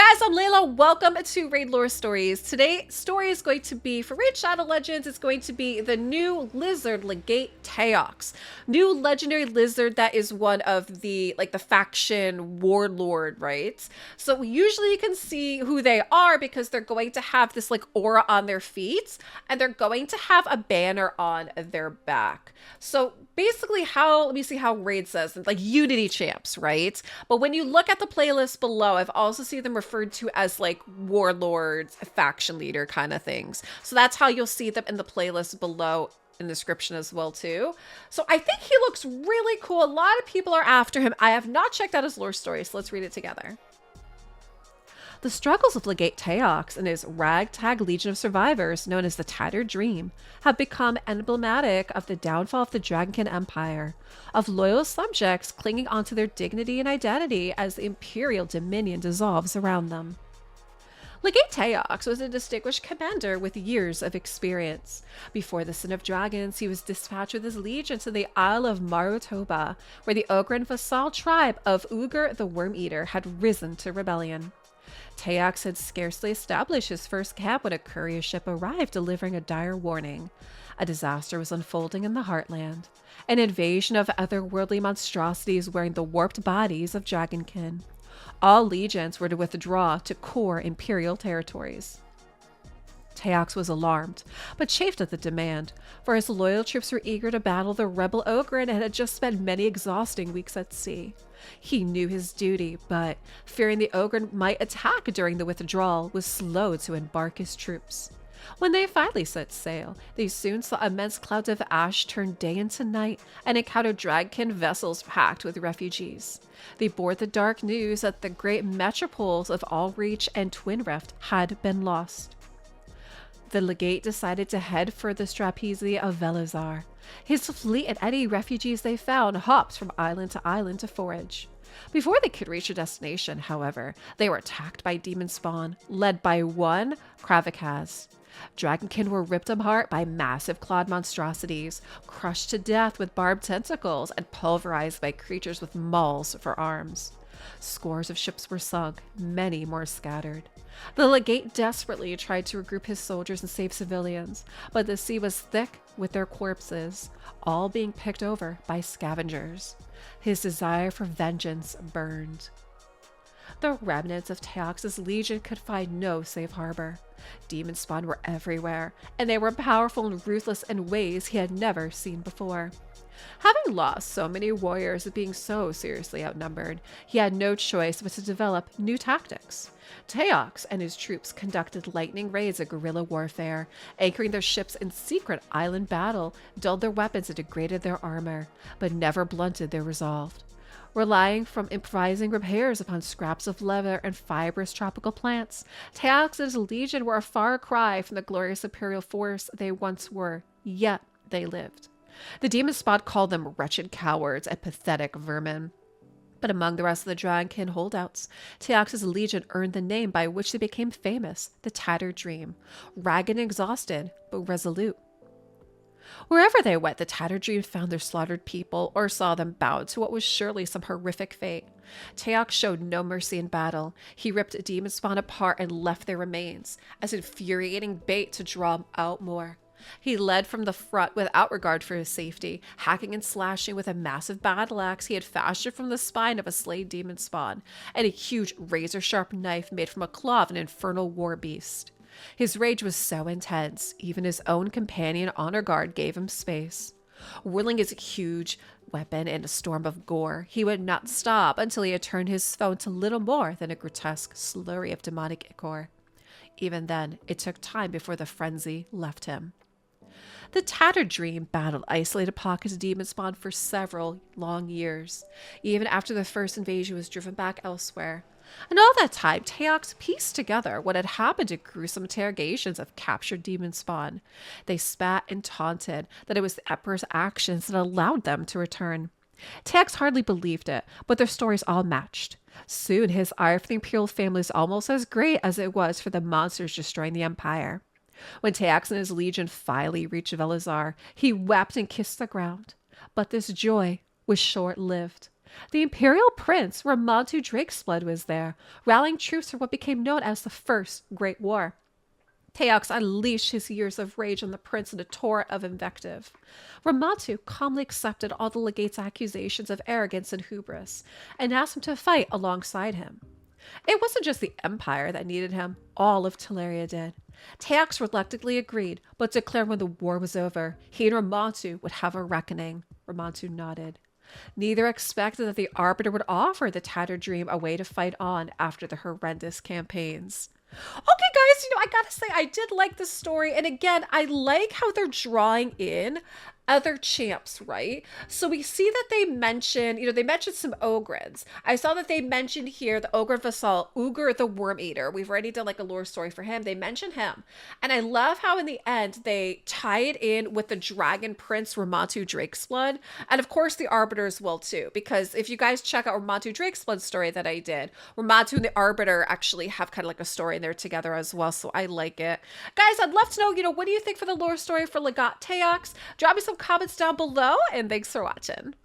guys, I'm Layla. Welcome to Raid Lore Stories. Today's story is going to be, for Raid Shadow Legends, it's going to be the new lizard Legate Teox. New legendary lizard that is one of the faction warlord, right? So usually you can see who they are because they're going to have this aura on their feet and they're going to have a banner on their back. So basically let me see how Raid says, Unity champs, right? But when you look at the playlist below, I've also seen them referred to as warlords, faction leader kind of things. So that's how you'll see them in the playlist below in the description as well too. So I think he looks really cool. A lot of people are after him. I have not checked out his lore story, so let's read it together. The struggles of Legate Teox and his ragtag legion of survivors, known as the Tattered Dream, have become emblematic of the downfall of the Dragonkin Empire, of loyal subjects clinging onto their dignity and identity as the Imperial Dominion dissolves around them. Legate Teox was a distinguished commander with years of experience. Before the Sin of Dragons, he was dispatched with his legion to the Isle of Marutoba, where the Ogre and Vassal tribe of Ugur the Worm-Eater had risen to rebellion. Teox had scarcely established his first camp when a courier ship arrived delivering a dire warning. A disaster was unfolding in the Heartland. An invasion of otherworldly monstrosities wearing the warped bodies of Dragonkin. All legions were to withdraw to core Imperial territories. Teox was alarmed, but chafed at the demand, for his loyal troops were eager to battle the rebel ogre and had just spent many exhausting weeks at sea. He knew his duty, but, fearing the ogre might attack during the withdrawal, was slow to embark his troops. When they finally set sail, they soon saw immense clouds of ash turn day into night and encountered Dragonkin vessels packed with refugees. They bore the dark news that the great metropoles of Allreach and Twin Rift had been lost. The legate decided to head for the Strapezi of Velazar. His fleet and any refugees they found hopped from island to forage. Before they could reach their destination, however, they were attacked by demon spawn, led by one Kravakaz. Dragonkin were ripped apart by massive clawed monstrosities, crushed to death with barbed tentacles, and pulverized by creatures with mauls for arms. Scores of ships were sunk, many more scattered. The legate desperately tried to regroup his soldiers and save civilians, but the sea was thick with their corpses, all being picked over by scavengers. His desire for vengeance burned. The remnants of Teox's legion could find no safe harbor. Demon spawn were everywhere, and they were powerful and ruthless in ways he had never seen before. Having lost so many warriors and being so seriously outnumbered, he had no choice but to develop new tactics. Teox and his troops conducted lightning raids of guerrilla warfare, anchoring their ships in secret island battle, dulled their weapons and degraded their armor, but never blunted their resolve. Relying from improvising repairs upon scraps of leather and fibrous tropical plants, Teox and his legion were a far cry from the glorious imperial force they once were, yet they lived. The demon spawn called them wretched cowards and pathetic vermin. But among the rest of the Dragonkin holdouts, Teox's legion earned the name by which they became famous, the Tattered Dream, ragged and exhausted, but resolute. Wherever they went, the Tattered Dream found their slaughtered people or saw them bowed to what was surely some horrific fate. Teox showed no mercy in battle. He ripped demon spawn apart and left their remains as infuriating bait to draw out more. He led from the front without regard for his safety, hacking and slashing with a massive battle axe he had fashioned from the spine of a slain demon spawn, and a huge razor-sharp knife made from a claw of an infernal war beast. His rage was so intense, even his own companion honor guard gave him space. Whirling his huge weapon in a storm of gore, he would not stop until he had turned his foe into little more than a grotesque slurry of demonic ichor. Even then, it took time before the frenzy left him. The Tattered Dream battled isolated pockets of demon spawn for several long years, even after the first invasion was driven back elsewhere. And all that time, Teox pieced together what had happened in gruesome interrogations of captured demon spawn. They spat and taunted that it was the Emperor's actions that allowed them to return. Teox hardly believed it, but their stories all matched. Soon, his ire for the Imperial family was almost as great as it was for the monsters destroying the Empire. When Teox and his legion finally reached Velazar, he wept and kissed the ground. But this joy was short-lived. The Imperial Prince, Ramantu Drakesblood, was there, rallying troops for what became known as the First Great War. Teox unleashed his years of rage on the prince in a torrent of invective. Ramantu calmly accepted all the legate's accusations of arrogance and hubris, and asked him to fight alongside him. It wasn't just the Empire that needed him, all of Teleria did. Teox reluctantly agreed, but declared when the war was over, he and Ramantu would have a reckoning. Ramantu nodded. Neither expected that the Arbiter would offer the Tattered Dream a way to fight on after the horrendous campaigns. Okay, guys, I gotta say, I did like this story. And again, I like how they're drawing in other champs, right? So we see that they mention, they mentioned some Ogres. I saw that they mentioned here the Ogre Vassal, Uger the Worm Eater. We've already done like a lore story for him. They mention him. And I love how in the end they tie it in with the Dragon Prince Ramantu Drakesblood. And of course the Arbiters will too, because if you guys check out Ramantu Drakesblood's story that I did, Ramantu and the Arbiter actually have kind of like a story in there together as well. So I like it. Guys, I'd love to know, what do you think for the lore story for Legate Teox? Drop me some comments down below, and thanks for watching.